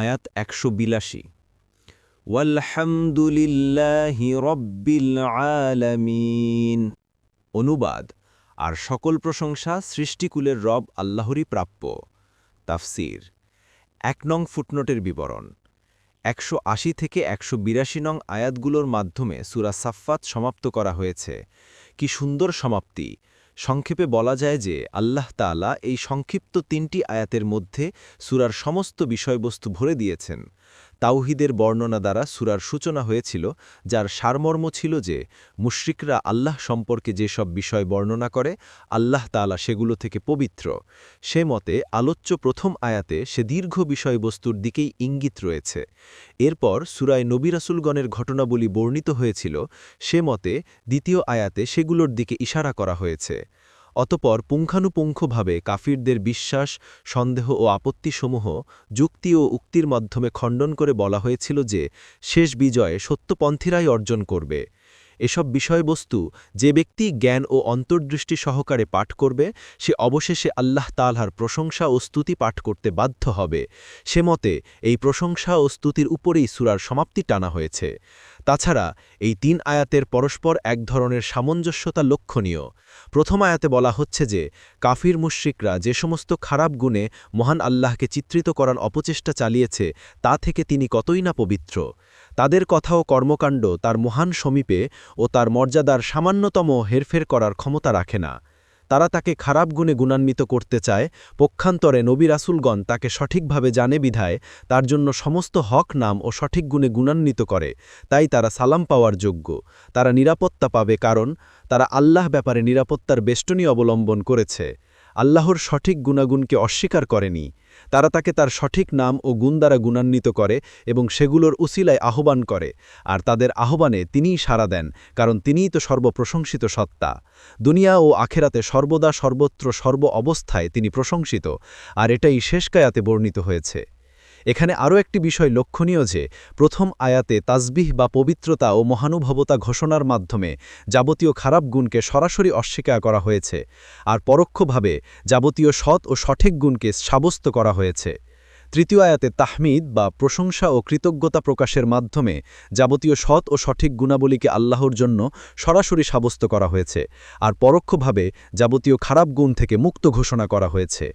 আয়াত ১৮২ ওয়ালহামদুলিল্লাহি রব্বিল আলামিন। অনুবাদ, আর সকল প্রশংসা সৃষ্টিকুলের রব আল্লাহরই প্রাপ্য। তাফসীর। ১ নং ফুটনোটের বিবরণ। ১৮০ থেকে ১৮২ নং আয়াতগুলোর মাধ্যমে সূরা সাফফাত সমাপ্ত করা হয়েছে। কি সুন্দর সমাপ্তি! সংক্ষেপে বলা যায় যে আল্লাহ তাআলা এই সংক্ষিপ্ত ৩টি আয়াতের মধ্যে সূরার সমস্ত বিষয়বস্তু ভরে দিয়েছেন। তাওহীদের বর্ণনা দ্বারা সূরার সূচনা হয়েছিল, যার সারমর্ম ছিল যে মুশরিকরা আল্লাহ সম্পর্কে যেসব বিষয় বর্ণনা করে আল্লাহ তাআলা সেগুলো থেকে পবিত্র। সে মতে আলোচ্য প্রথম আয়াতে সে দীর্ঘ বিষয়বস্তুর দিকেই ইঙ্গিত রয়েছে। এরপর সূরায় নবী রাসূলগণের ঘটনাবলী বর্ণিত হয়েছিল, সে মতে দ্বিতীয় আয়াতে সেগুলোর দিকে ইশারা করা হয়েছে। অতপর পুঙ্খানুপুঙ্খভাবে কাফিরদের বিশ্বাস, সন্দেহ ও আপত্তিসমূহ যুক্তি ও উক্তির মাধ্যমে খণ্ডন করে বলা হয়েছিল যে শেষ বিজয়ে সত্যপন্থীরাই অর্জন করবে। এসব বিষয়বস্তু যে ব্যক্তি জ্ঞান ও অন্তর্দৃষ্টি সহকারে পাঠ করবে সে অবশেষে আল্লাহ তাআলার প্রশংসা ও স্তুতি পাঠ করতে বাধ্য হবে। সে মতে এই প্রশংসা ও স্তুতির উপরেই সূরার সমাপ্তি টানা হয়েছে। তাছাড়া এই ৩ আয়াতের পরস্পর এক ধরনের সামঞ্জস্যতা লক্ষণীয়। প্রথম আয়াতে বলা হচ্ছে যে কাফির মুশরিকরা যে সমস্ত খারাপ গুণে মহান আল্লাহকে চিত্রিত করার অপচেষ্টা চালিয়েছে তা থেকে তিনি কতই না পবিত্র। তাদের কথা ও কর্মকাণ্ড তার মহান সমীপে ও তার মর্যাদার সামান্যতম হেরফের করার ক্ষমতা রাখে না। তারা তাকে খারাপ গুণে গুণান্বিত করতে চায়, পক্ষান্তরে নবী রাসূলগণ তাকে সঠিকভাবে জানে বিধায় তার জন্য সমস্ত হক নাম ও সঠিক গুণে গুণান্বিত করে, তাই তারা সালাম পাওয়ার যোগ্য। তারা নিরাপত্তা পাবে কারণ তারা আল্লাহ ব্যাপারে নিরাপত্তার বেষ্টনী অবলম্বন করেছে, আল্লাহর সঠিক গুণাগুণকে অস্বীকার করেনি। তারা তাকে তার সঠিক নাম ও গুণ দ্বারা গুণান্বিত করে এবং সেগুলোর উসিলায় আহ্বান করে, আর তাদের আহ্বানে তিনিই সাড়া দেন, কারণ তিনিই তো সর্বপ্রশংসিত সত্তা। দুনিয়া ও আখেরাতে সর্বদা সর্বত্র সর্ব অবস্থায় তিনি প্রশংসিত, আর এটাই শেষ কায়াতে বর্ণিত হয়েছে। এখানে আরও একটি বিষয় লক্ষণীয় যে প্রথম আয়াতে তাসবিহ বা পবিত্রতা ও মহানুভবতা ঘোষণার মাধ্যমে যাবতীয় খারাপ গুণকে সরাসরি অস্বীকার করা হয়েছে, আর পরোক্ষভাবে যাবতীয় সৎ ও সঠিক গুণকে সাব্যস্ত করা হয়েছে। তৃতীয় আয়াতে তাহমিদ বা প্রশংসা ও কৃতজ্ঞতা প্রকাশের মাধ্যমে যাবতীয় সৎ ও সঠিক গুণাবলীকে আল্লাহর জন্য সরাসরি সাব্যস্ত করা হয়েছে, আর পরোক্ষভাবে যাবতীয় খারাপ গুণ থেকে মুক্ত ঘোষণা করা হয়েছে।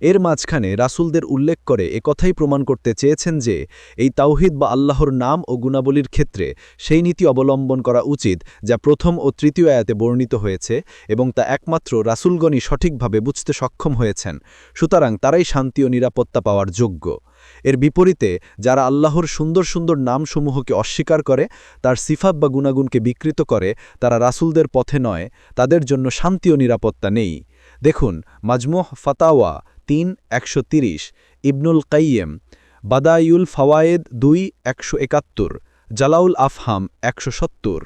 এর মাঝখানে রাসূলদের উল্লেখ করে একথাই প্রমাণ করতে চেয়েছেন যে এই তাওহীদ বা আল্লাহর নাম ও গুণাবলীর ক্ষেত্রে সেই নীতি অবলম্বন করা উচিত যা প্রথম ও তৃতীয় আয়াতে বর্ণিত হয়েছে, এবং তা একমাত্র রাসূলগণই সঠিকভাবে বুঝতে সক্ষম হয়েছেন। সুতরাং তারাই শান্তি ও নিরাপত্তা পাওয়ার যোগ্য। এর বিপরীতে যারা আল্লাহর সুন্দর সুন্দর নামসমূহকে অস্বীকার করে, তার সিফাত বা গুণাগুণকে বিকৃত করে, তারা রাসূলদের পথে নয়, তাদের জন্য শান্তি ও নিরাপত্তা নেই। দেখুন মাজমুহ ফাতাওয়া ৩:১৩০, ইবনুল কাইয়্যিম, বাদায়ুল ফাওয়ায়েদ ২:১৭১, জালাউল আফহাম ১৭০।